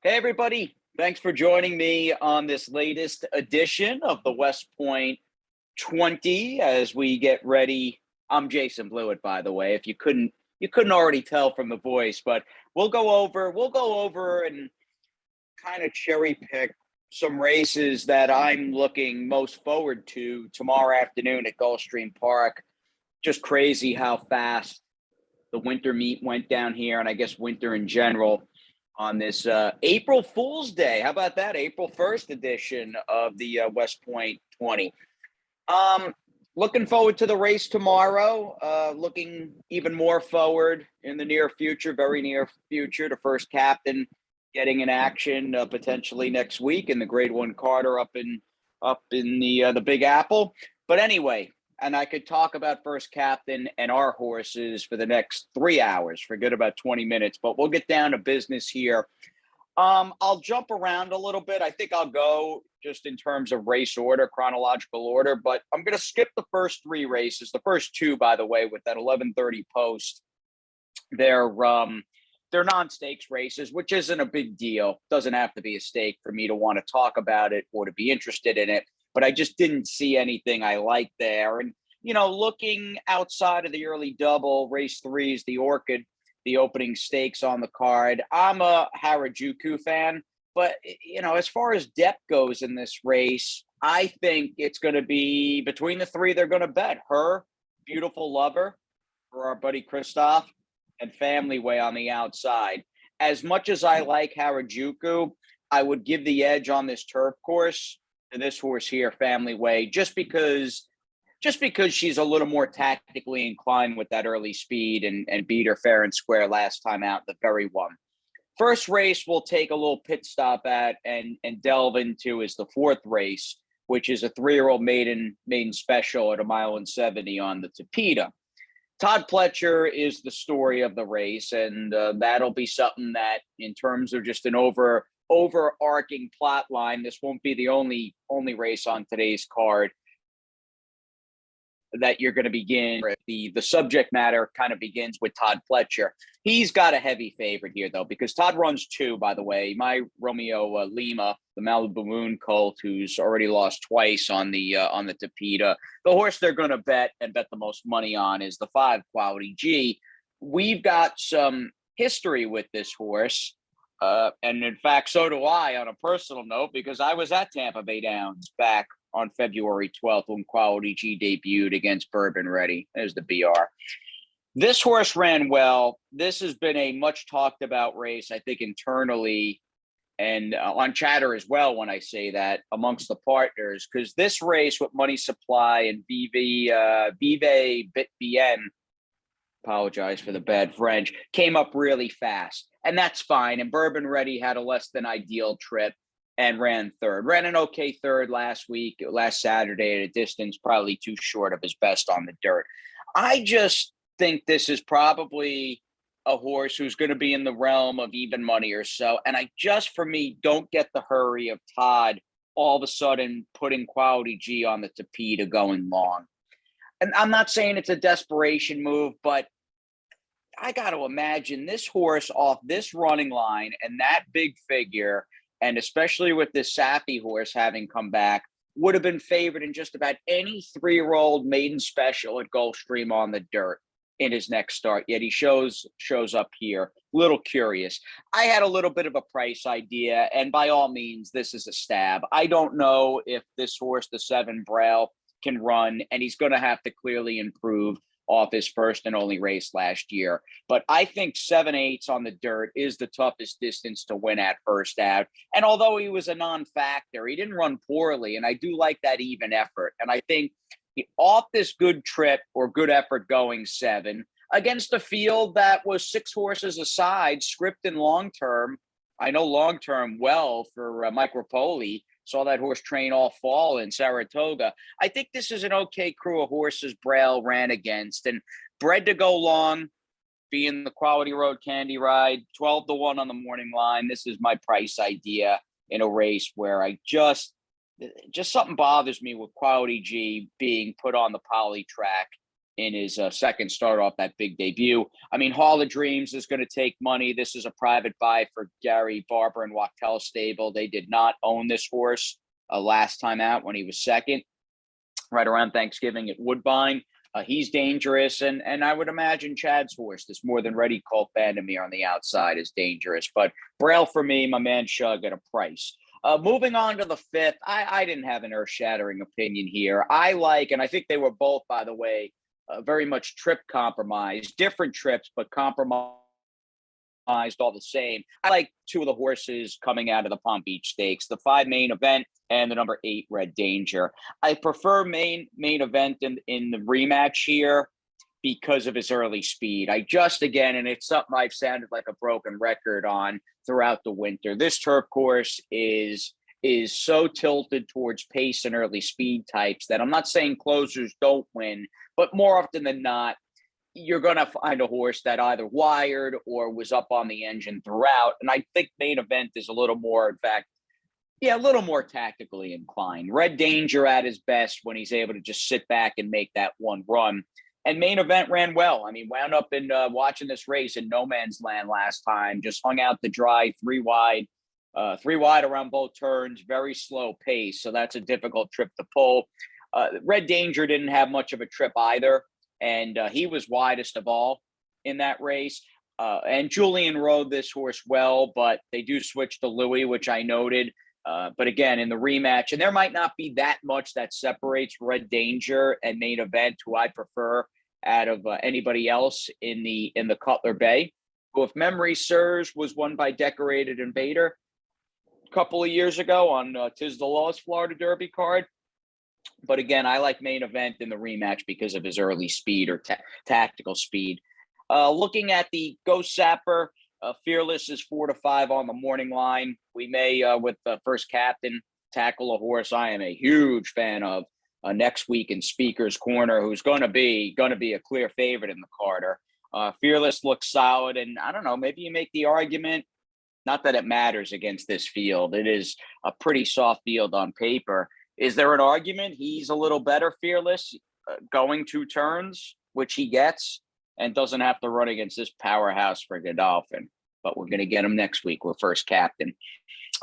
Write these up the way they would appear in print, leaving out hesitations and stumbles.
Hey, everybody. Thanks for joining me on this latest edition of the West Point 20 as we get ready. I'm Jason Blewitt, by the way, if you couldn't already tell from the voice, but we'll go over and kind of cherry pick some races that I'm looking most forward to tomorrow afternoon at Gulfstream Park. Just crazy how fast the winter meet went down here, and I guess winter in general on this April Fool's Day. How about that? April 1st edition of the West Point 20. Um, Looking forward to the race tomorrow. Looking even more forward in the near future, very near future, to First Captain getting in action potentially next week in the Grade One Carter up in the Big Apple. But anyway, and I could talk about First Captain and our horses for the next 3 hours. Forget about 20 minutes, but we'll get down to business here. I'll jump around a little bit. I think I'll go just in terms of race order, chronological order, but I'm going to skip the first three races. The first two, by the way, with that 11:30 post, they're non-stakes races, which isn't a big deal. Doesn't have to be a stake for me to want to talk about it or to be interested in it. But I just didn't see anything I liked there. And looking outside of the early double, race threes, the Orchid, the opening stakes on the card. I'm a Harajuku fan, but as far as depth goes in this race, I think it's going to be between the three they're going to bet. Her, Beautiful Lover, for our buddy Christoph, and Family Way on the outside. As much as I like Harajuku, I would give the edge on this turf course to this horse here, Family Way, just because she's a little more tactically inclined with that early speed and beat her fair and square last time out, the very one. First race we'll take a little pit stop at and delve into is the fourth race, which is a 3-year-old maiden special at 1.70 miles on the Tapeta. Todd Pletcher is the story of the race, and that'll be something that, in terms of just an overarching plot line, this won't be the only race on today's card that you're going to begin. The subject matter kind of begins with Todd Pletcher. He's got a heavy favorite here, though, because Todd runs two, by the way. My Romeo Lima, the Malibu Moon colt, who's already lost twice on the Tapeta. The horse they're going to bet the most money on is the 5 Quality G. We've got some history with this horse. And in fact, so do I on a personal note, because I was at Tampa Bay Downs back on February 12th when Quality G debuted against Bourbon Ready. There's the BR. This horse ran well. This has been a much talked about race, I think, internally and on chatter as well when I say that amongst the partners, because this race with Money Supply and Vive Bitbn, apologize for the bad French, came up really fast. And that's fine. And Bourbon Ready had a less than ideal trip and ran third. Ran an okay third last Saturday at a distance probably too short of his best on the dirt. I just think this is probably a horse who's going to be in the realm of even money or so. And I just, for me, don't get the hurry of Todd all of a sudden putting Quality G on the Tapeta going long. And I'm not saying it's a desperation move, but I got to imagine this horse off this running line and that big figure, and especially with this Safi horse having come back, would have been favored in just about any 3-year-old maiden special at Gulfstream on the dirt in his next start. Yet he shows up here. Little curious. I had a little bit of a price idea, and by all means, this is a stab. I don't know if this horse, the 7 Braille, can run, and he's going to have to clearly improve off his first and only race last year. But I think 7/8 on the dirt is the toughest distance to win at first out. And although he was a non-factor, he didn't run poorly. And I do like that even effort. And I think off this good trip or good effort going 7 against a field that was 6 horses aside, script and long-term. I know long-term well for Mike Rapoli. Saw that horse train all fall in Saratoga. I think this is an okay crew of horses Braille ran against, and bred to go long, being the Quality Road Candy Ride, 12-1 on the morning line. This is my price idea in a race where I just something bothers me with Quality G being put on the poly track in his second start off that big debut. I mean, Hall of Dreams is going to take money. This is a private buy for Gary Barber and Wachtel Stable. They did not own this horse last time out when he was second, right around Thanksgiving at Woodbine. He's dangerous, and I would imagine Chad's horse, this More Than Ready Colt Vandermeer on the outside, is dangerous. But Braille for me, my man Shug at a price. Moving on to the fifth, I didn't have an earth-shattering opinion here. I like, and I think they were both, by the way, very much trip compromised, different trips, but compromised all the same. I like two of the horses coming out of the Palm Beach Stakes, the 5 Main Event and the number 8 Red Danger. I prefer main event in the rematch here because of his early speed. I just, again, and it's something I've sounded like a broken record on throughout the winter, this turf course is so tilted towards pace and early speed types that I'm not saying closers don't win, but more often than not, you're going to find a horse that either wired or was up on the engine throughout. And I think main event is a little more, in fact, a little more tactically inclined. Red Danger at his best when he's able to just sit back and make that one run. And main event ran well. I mean, wound up in watching this race in no man's land last time, just hung out the dry, 3 wide around both turns, very slow pace. So that's a difficult trip to pull. Red Danger didn't have much of a trip either. And he was widest of all in that race. And Julian rode this horse well, but they do switch to Louis, which I noted. But again, in the rematch, and there might not be that much that separates Red Danger and main event, who I prefer out of anybody else in the Cutler Bay, who, if memory serves, was won by Decorated Invader a couple of years ago on Tis the Law's Florida Derby card. But again, I like main event in the rematch because of his early speed or tactical speed. Looking at the Ghost Sapper, Fearless is 4 to 5 on the morning line. We may, with the first captain, tackle a horse I am a huge fan of next week in Speaker's Corner, who's going to be a clear favorite in the Carter. Fearless looks solid, and I don't know, maybe you make the argument, not that it matters against this field. It is a pretty soft field on paper. Is there an argument he's a little better, Fearless, going 2 turns, which he gets, and doesn't have to run against this powerhouse for Godolphin? But we're going to get him next week with first captain.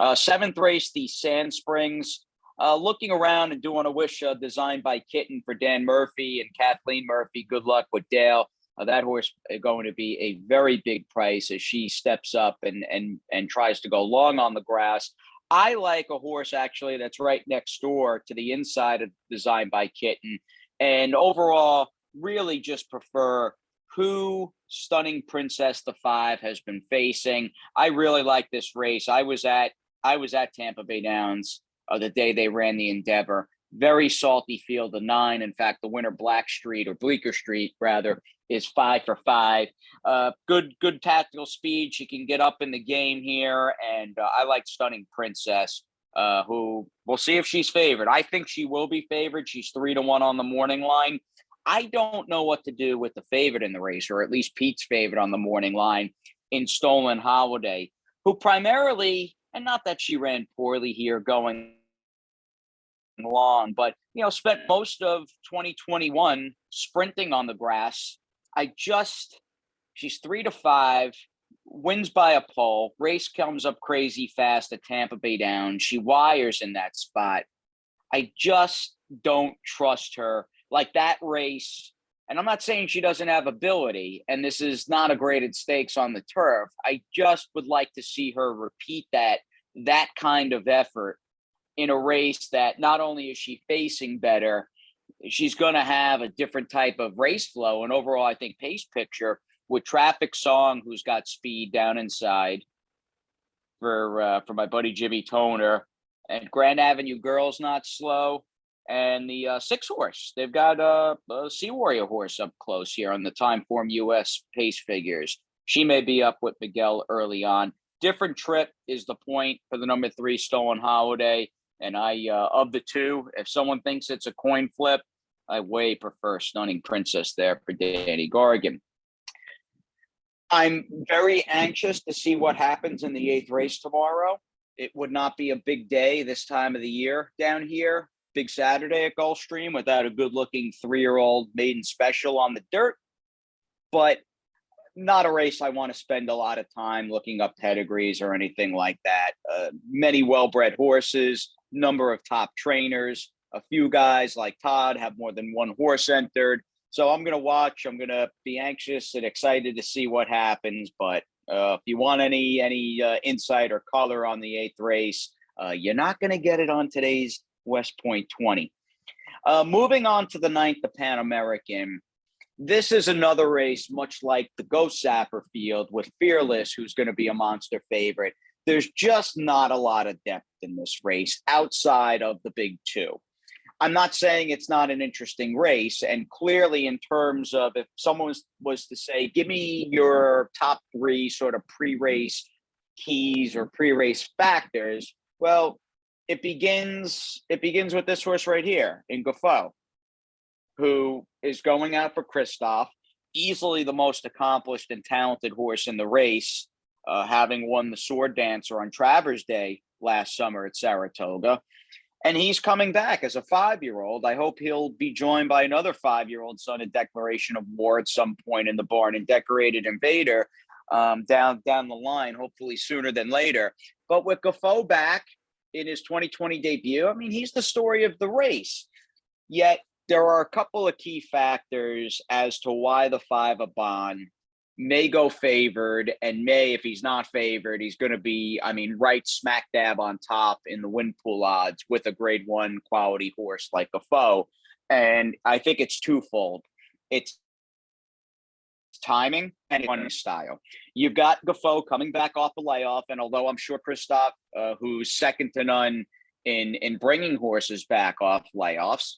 7th race, the Sand Springs. Looking around and doing a wish designed by Kitten for Dan Murphy and Kathleen Murphy. Good luck with Dale. That horse is going to be a very big price as she steps up and tries to go long on the grass. I like a horse, actually, that's right next door to the inside of Designed by Kitten. And overall, really just prefer who Stunning Princess the 5 has been facing. I really like this race. I was at Tampa Bay Downs the day they ran the Endeavor. Very salty field of 9. In fact, the winner Bleecker Street rather is 5 for 5. Good tactical speed. She can get up in the game here, and I like Stunning Princess, who we'll see if she's favored. I think she will be favored. She's 3 to 1 on the morning line. I don't know what to do with the favorite in the race, or at least Pete's favorite on the morning line in Stolen Holiday, who primarily, and not that she ran poorly here going long, but spent most of 2021 sprinting on the grass. She's 3 to 5, wins by a pole. Race comes up crazy fast at Tampa Bay Downs. She wires in that spot. I just don't trust her. Like that race, and I'm not saying she doesn't have ability, and this is not a graded stakes on the turf. I just would like to see her repeat that kind of effort in a race that not only is she facing better, she's going to have a different type of race flow. And overall, I think pace picture with Traffic Song, who's got speed down inside for my buddy Jimmy Toner, and Grand Avenue Girl's not slow. And the 6 horse, they've got a Sea Warrior horse up close here on the Timeform US pace figures. She may be up with Miguel early on. Different trip is the point for the number 3 Stolen Holiday. And I, of the 2, if someone thinks it's a coin flip, I way prefer Stunning Princess there for Danny Gargan. I'm very anxious to see what happens in the 8th race tomorrow. It would not be a big day this time of the year down here. big Saturday at Gulfstream without a good-looking 3-year-old maiden special on the dirt, but not a race I want to spend a lot of time looking up pedigrees or anything like that. Many well-bred horses, number of top trainers, a few guys like Todd have more than one horse entered. So I'm going to watch. I'm going to be anxious and excited to see what happens. But if you want any insight or color on the 8th race, you're not going to get it on today's West Point 20. Moving on to the 9th, the Pan American. This is another race, much like the Ghost Sapper field with Fearless, who's going to be a monster favorite. There's just not a lot of depth in this race outside of the big two. I'm not saying it's not an interesting race. And clearly, in terms of if someone was to say, give me your top 3 sort of pre-race keys or pre-race factors, well, it begins with this horse right here in Gafo, who is going out for Christoph, easily the most accomplished and talented horse in the race, having won the Sword Dancer on Travers Day last summer at Saratoga. And he's coming back as a 5-year-old. I hope he'll be joined by another 5-year-old son in Declaration of War at some point in the barn, and Decorated Invader down the line, hopefully sooner than later. But with Gafo back in his 2020 debut, I mean, he's the story of the race. Yet there are a couple of key factors as to why the 5 Aban may go favored, and may, if he's not favored, he's going to be, I mean, right smack dab on top in the win pool odds with a grade 1 quality horse like Gafo. And I think it's twofold. It's timing and running style. You've got Gafo coming back off the layoff, and although I'm sure Christoph, who's second to none in bringing horses back off layoffs,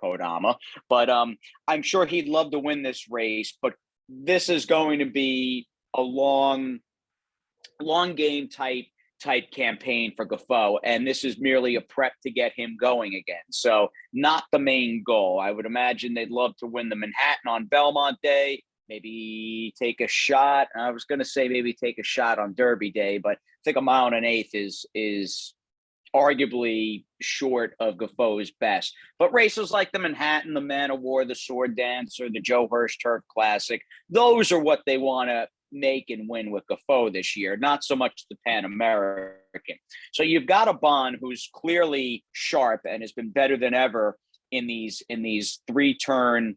Kodama, but I'm sure he'd love to win this race, but this is going to be a long game type campaign for Gafo, and this is merely a prep to get him going again. So not the main goal. I would imagine they'd love to win the Manhattan on Belmont Day, maybe take a shot. I was going to say maybe take a shot on Derby Day, but I think a mile and an eighth is arguably short of Gafo's best. But races like the Manhattan, the Man of War, the Sword Dancer, the Joe Hirsch Turf Classic, those are what they want to make and win with Gafo this year, not so much the Pan American. So you've got a Bond who's clearly sharp and has been better than ever in these 3-turn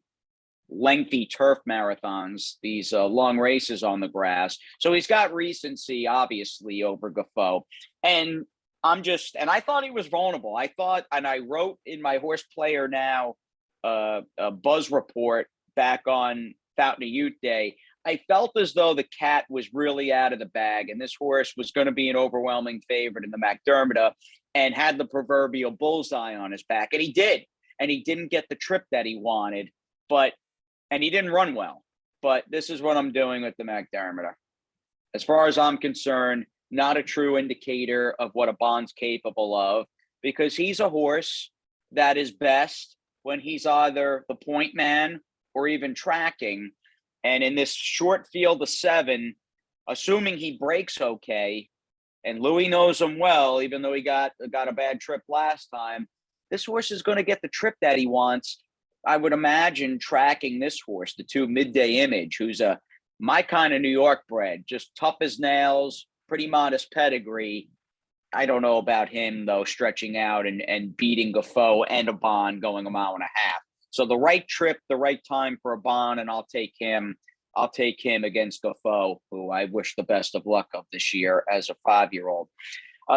lengthy turf marathons, these long races on the grass. So he's got recency, obviously, over Gafo. And I thought he was vulnerable. I thought, and I wrote in my Horse Player Now a buzz report back on Fountain of Youth Day, I felt as though the cat was really out of the bag, and this horse was going to be an overwhelming favorite in the McDermott and had the proverbial bullseye on his back. And he did. And he didn't get the trip that he wanted, and he didn't run well. But this is what I'm doing with the McDermott. As far as I'm concerned, not a true indicator of what a Bond's capable of, because he's a horse that is best when he's either the point man or even tracking. And in this short field of 7, assuming he breaks okay, and Louis knows him well, even though he got a bad trip last time, this horse is going to get the trip that he wants. I would imagine tracking this horse, the 2 Midday Image, who's my kind of New York bred, just tough as nails, pretty modest pedigree. I don't know about him, though, stretching out and beating Gafo and a Bond going a mile and a half. So the right trip, the right time for a Bond, and I'll take him. I'll take him against Gafo, who I wish the best of luck of this year as a 5-year-old.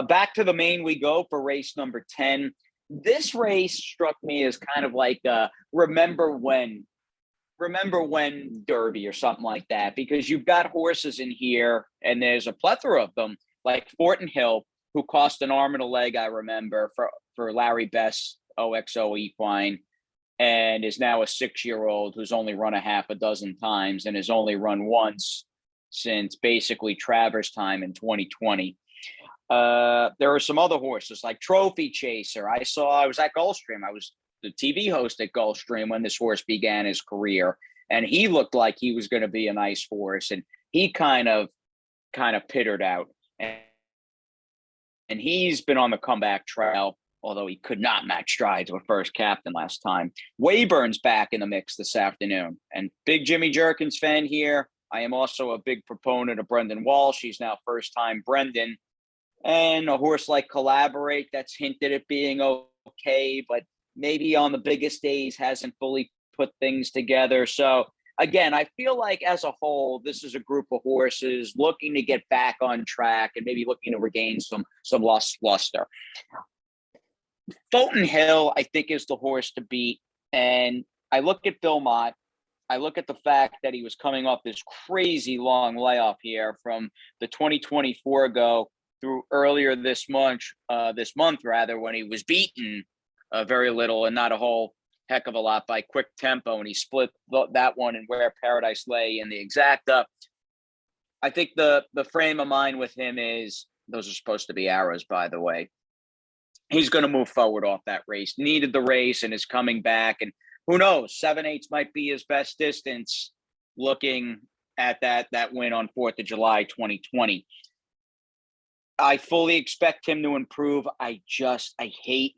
Back to the main we go for race number 10. This race struck me as kind of like remember when Derby or something like that, because you've got horses in here, and there's a plethora of them, like Fortin Hill, who cost an arm and a leg, I remember, for Larry Best's OXO equine, and is now a 6-year-old who's only run a half a dozen times and has only run once since basically Travers time in 2020. There are some other horses like Trophy Chaser. I was at Gulfstream. I was the TV host at Gulfstream when this horse began his career, and he looked like he was going to be a nice horse, and he kind of pittered out, and he's been on the comeback trail although he could not match strides with first captain last time. Weyburn's back in the mix this afternoon. And big Jimmy Jerkins fan here. I am also a big proponent of Brendan Walsh. He's now first-time Brendan. And a horse like Collaborate that's hinted at being okay, but maybe on the biggest days hasn't fully put things together. So again, I feel like as a whole, this is a group of horses looking to get back on track and maybe looking to regain some lost luster. Fulton Hill, I think, is the horse to beat. And I look at Bill Mott. I look at the fact that he was coming off this crazy long layoff here from the 2024 go through earlier this month rather, when he was beaten very little and not a whole heck of a lot by Quick Tempo, and he split that one and Where Paradise Lay in the exacta. I think the frame of mind with him is, those are supposed to be arrows, by the way. He's going to move forward off that race. Needed the race and is coming back. And who knows, 7/8 might be his best distance looking at that win on 4th of July, 2020. I fully expect him to improve. I hate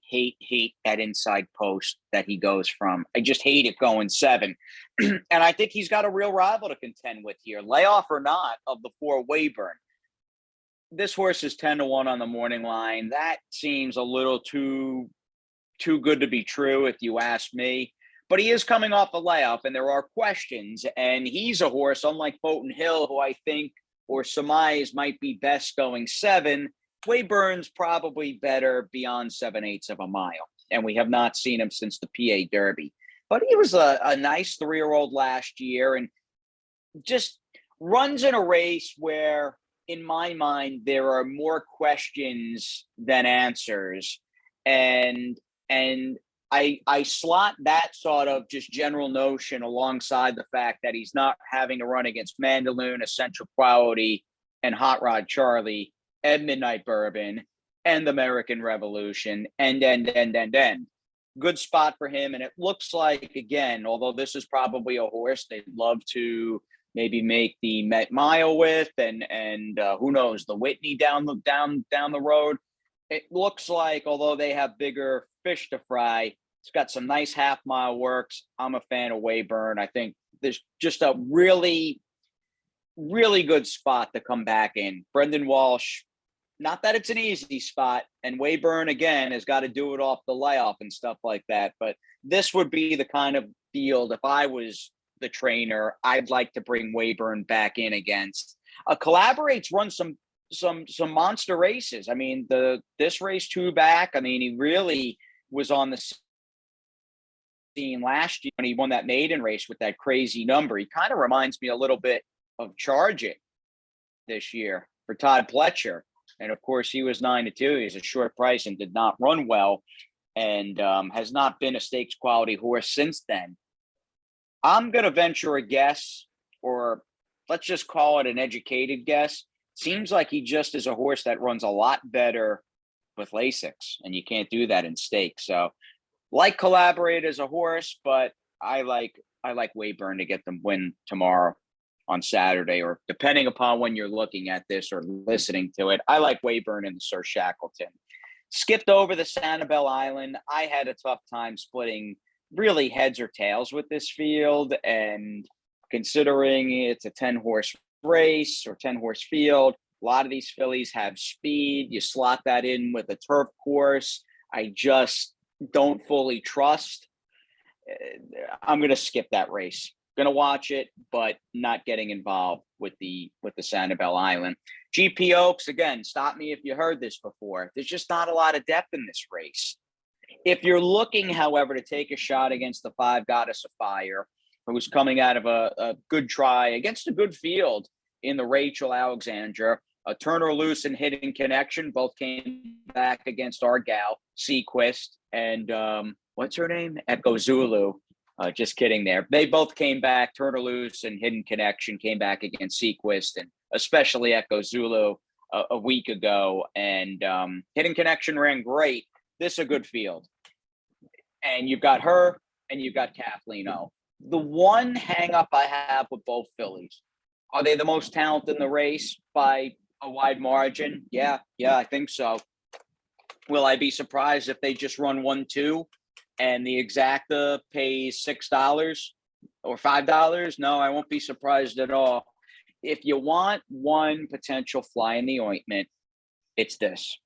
that inside post that he goes from. I just hate it going 7. And I think he's got a real rival to contend with here, layoff or not, of the 4 Weyburn. This horse is 10-1 on the morning line. That seems a little too good to be true, if you ask me. But he is coming off a layoff, and there are questions. And he's a horse, unlike Fulton Hill, who I think or surmise might be best going 7. Weyburn's probably better beyond 7/8 of a mile. And we have not seen him since the PA Derby. But he was a nice 3-year-old last year, and just runs in a race where, in my mind, there are more questions than answers. And I slot that sort of just general notion alongside the fact that he's not having to run against Mandaloon, Essential Quality, and Hot Rod Charlie, and Midnight Bourbon, and the American Revolution, and good spot for him. And it looks like, again, although this is probably a horse they'd love to maybe make the Met Mile with, and who knows, the Whitney down the road. It looks like, although they have bigger fish to fry, it's got some nice half-mile works. I'm a fan of Weyburn. I think there's just a really, really good spot to come back in. Brendan Walsh, not that it's an easy spot, and Weyburn, again, has got to do it off the layoff and stuff like that. But this would be the kind of field, if I was the trainer, I'd like to bring Weyburn back in against. Collaborates run some monster races. I mean, this race 2 back, I mean, he really was on the scene last year when he won that maiden race with that crazy number. He kind of reminds me a little bit of Charge It this year for Todd Pletcher. And of course, he was 9-2. He's a short price and did not run well, and has not been a stakes quality horse since then. I'm going to venture a guess, or let's just call it an educated guess. Seems like he just is a horse that runs a lot better with Lasix, and you can't do that in stakes. So, like Collaborate as a horse, but I like Weyburn to get them win tomorrow on Saturday, or depending upon when you're looking at this or listening to it. I like Weyburn and the Sir Shackleton. Skipped over the Sanibel Island. I had a tough time splitting really heads or tails with this field, and considering it's a 10-horse race or 10-horse field, a lot of these fillies have speed. You slot that in with a turf course, I just don't fully trust. I'm going to skip that race. Going to watch it, but not getting involved with the Sanibel Island. GP Oaks, again, stop me if you heard this before. There's just not a lot of depth in this race. If you're looking, however, to take a shot against the 5 Goddess of Fire, who's coming out of a good try against a good field in the Rachel Alexandra, Turner Loose and Hidden Connection both came back against our gal, Sequist, and what's her name? Echo Zulu. Just kidding there. They both came back. Turner Loose and Hidden Connection came back against Sequist, and especially Echo Zulu a week ago. And Hidden Connection ran great. This is a good field. And you've got her and you've got Kathleen O. The one hang up I have with both fillies, are they the most talented in the race by a wide margin? Yeah, I think so. Will I be surprised if they just run 1-2 and the exacta pays $6 or $5? No, I won't be surprised at all. If you want one potential fly in the ointment, it's this.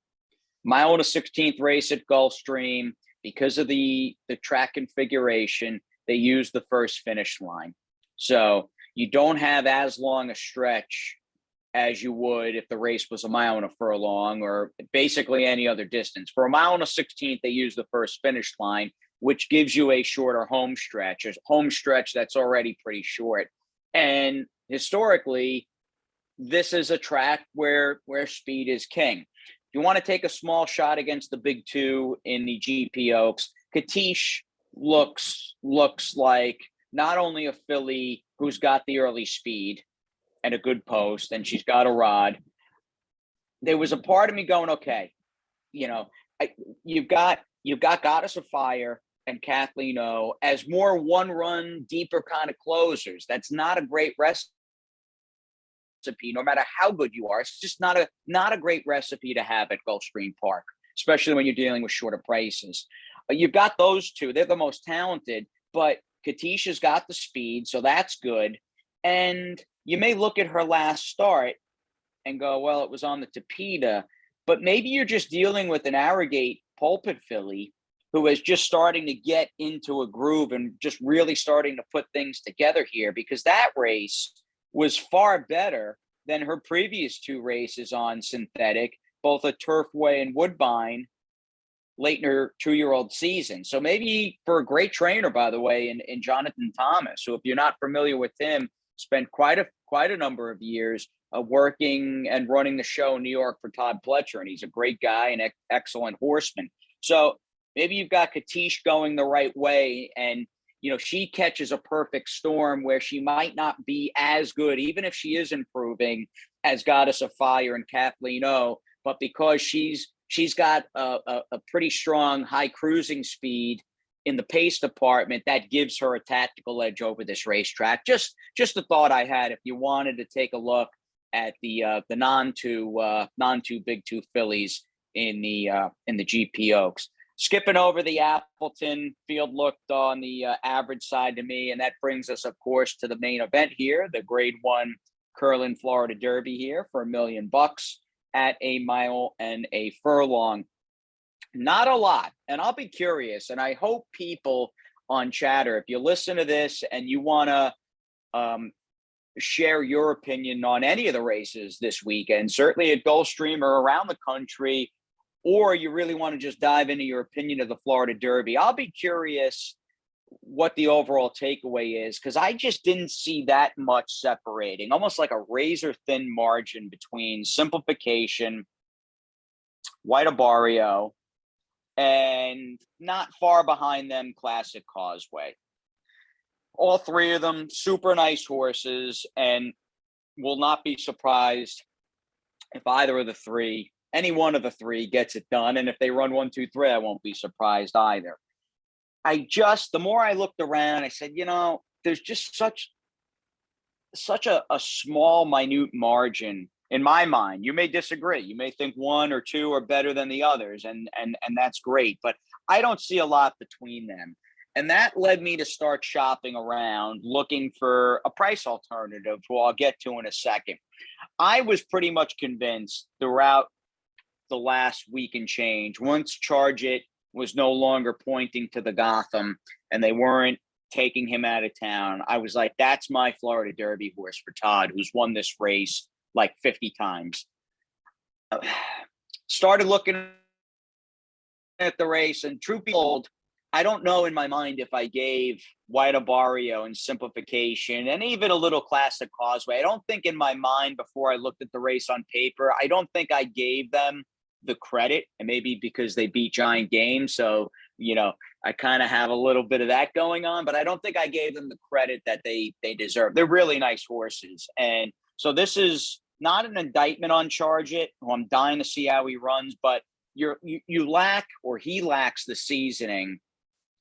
Mile and a 16th race at Gulfstream, because of the track configuration, they use the first finish line. So you don't have as long a stretch as you would if the race was a mile and a furlong or basically any other distance. For a mile and a 16th, they use the first finish line, which gives you a shorter home stretch, a home stretch that's already pretty short. And historically, this is a track where speed is king. If you want to take a small shot against the big two in the GP Oaks, Katish looks like not only a filly who's got the early speed and a good post, and she's got a rod. There was a part of me going, okay, you've got Goddess of Fire and Kathleen O as more one-run, deeper kind of closers. That's not a great recipe, no matter how good you are. It's just not a great recipe to have at Gulfstream Park, especially when you're dealing with shorter prices. You've got those two. They're the most talented, but Katisha's got the speed, so that's good. And you may look at her last start and go, well, it was on the Tapeta, but maybe you're just dealing with an Arrogate pulpit filly who is just starting to get into a groove and just really starting to put things together here, because that race was far better than her previous two races on synthetic, both at Turfway and Woodbine, late in her 2-year-old season. So maybe for a great trainer, by the way, in Jonathan Thomas, who, if you're not familiar with him, spent quite a number of years working and running the show in New York for Todd Pletcher, and he's a great guy and excellent horseman. So maybe you've got Katish going the right way, and she catches a perfect storm where she might not be as good, even if she is improving, as Goddess of Fire and Kathleen O, but because she's got a pretty strong high cruising speed in the pace department, that gives her a tactical edge over this racetrack. Just a thought I had if you wanted to take a look at the non-two big two fillies in the GP Oaks. Skipping over the Appleton field looked on the average side to me, and that brings us, of course, to the main event here, the Grade 1 Curlin Florida Derby here for $1 million at a mile and a furlong. Not a lot. And I'll be curious, and I hope people on Chatter, if you listen to this and you want to share your opinion on any of the races this weekend, certainly at Gulfstream or around the country, or you really want to just dive into your opinion of the Florida Derby, I'll be curious what the overall takeaway is, because I just didn't see that much separating, almost like a razor thin margin between Simplification, White Barrio, and not far behind them, Classic Causeway. All three of them super nice horses, and will not be surprised if either of the three, any one of the three, gets it done. And if they run 1, 2, 3, I won't be surprised either. The more I looked around, I said, there's just such a small, minute margin in my mind. You may disagree. You may think one or two are better than the others, and that's great. But I don't see a lot between them. And that led me to start shopping around, looking for a price alternative, who I'll get to in a second. I was pretty much convinced throughout the last week and change, once Charge It was no longer pointing to the Gotham and they weren't taking him out of town, I was like, that's my Florida Derby horse for Todd, who's won this race like 50 times. Started looking at the race, and truth be told, I don't know in my mind if I gave White Barrio and Simplification and even a little Classic Causeway, I don't think in my mind, before I looked at the race on paper, I don't think I gave them the credit, and maybe because they beat Giant Game. So, I kind of have a little bit of that going on, but I don't think I gave them the credit that they deserve. They're really nice horses. And so this is not an indictment on Charge It, who I'm dying to see how he runs, but you lack, or he lacks, the seasoning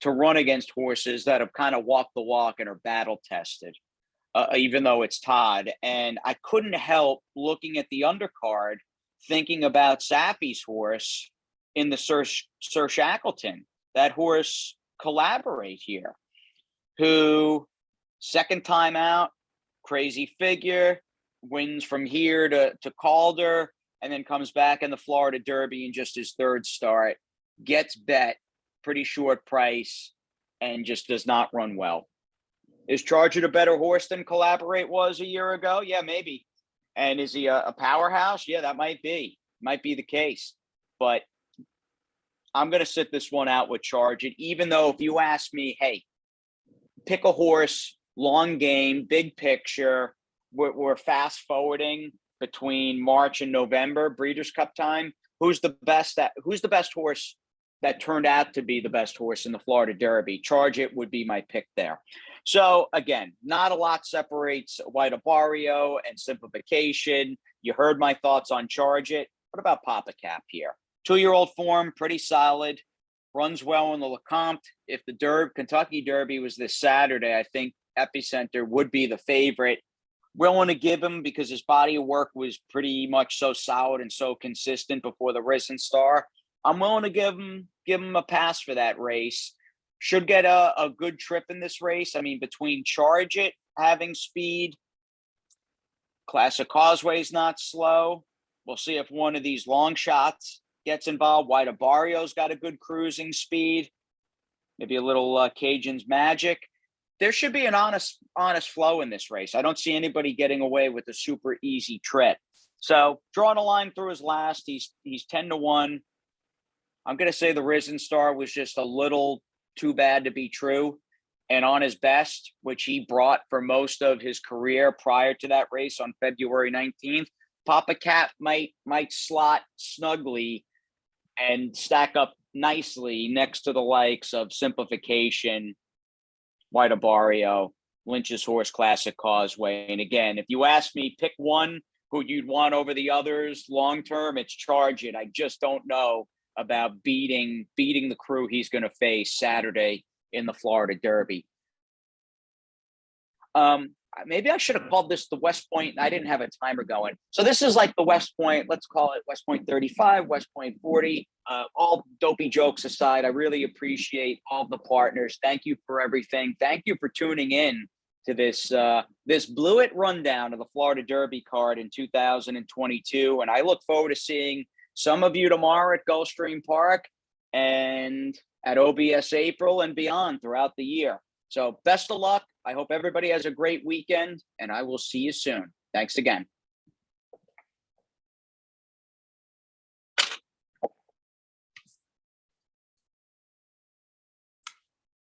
to run against horses that have kind of walked the walk and are battle tested, even though it's Todd. And I couldn't help looking at the undercard, thinking about Sappy's horse, in the Sir Shackleton, that horse Collaborate here, who second time out, crazy figure, wins from here to Calder, and then comes back in the Florida Derby in just his third start, gets bet, pretty short price, and just does not run well. Is Charger a better horse than Collaborate was a year ago? Yeah, maybe. And is he a powerhouse? Yeah, that might be the case. But I'm going to sit this one out with Charge It, even though if you ask me, hey, pick a horse, long game, big picture, we're fast forwarding between March and November, Breeders' Cup time. Who's the best horse that turned out to be the best horse in the Florida Derby? Charge It would be my pick there. So again, not a lot separates White Barrio and Simplification. You heard my thoughts on Charge It. What about Papa Cap here? 2-year-old form, pretty solid, runs well in the Lecomte. If the Kentucky Derby was this Saturday, I think Epicenter would be the favorite. Willing to give him, because his body of work was pretty much so solid and so consistent before the Risen Star. I'm willing to give him a pass for that race. Should get a good trip in this race. I mean, between Charge It having speed, Classic Causeway's not slow. We'll see if one of these long shots gets involved. White Barrio's got a good cruising speed. Maybe a little Cajun's Magic. There should be an honest flow in this race. I don't see anybody getting away with a super easy trip. So drawing a line through his last, he's 10-1. I'm going to say the Risen Star was just a little too bad to be true. And on his best, which he brought for most of his career prior to that race on February 19th, Papa Cap might slot snugly and stack up nicely next to the likes of Simplification, White Barrio, Lynch's Horse, Classic Causeway. And again, if you ask me, pick one who you'd want over the others long term, it's Charge It. I just don't know about beating the crew he's going to face Saturday in the Florida Derby. Maybe I should have called this the West Point. I didn't have a timer going. So this is like the West Point, let's call it West Point 35, West Point 40. All dopey jokes aside, I really appreciate all the partners. Thank you for everything. Thank you for tuning in to this Blewitt rundown of the Florida Derby card in 2022. And I look forward to seeing some of you tomorrow at Gulfstream Park and at OBS April and beyond throughout the year. So best of luck. I hope everybody has a great weekend, and I will see you soon. Thanks again.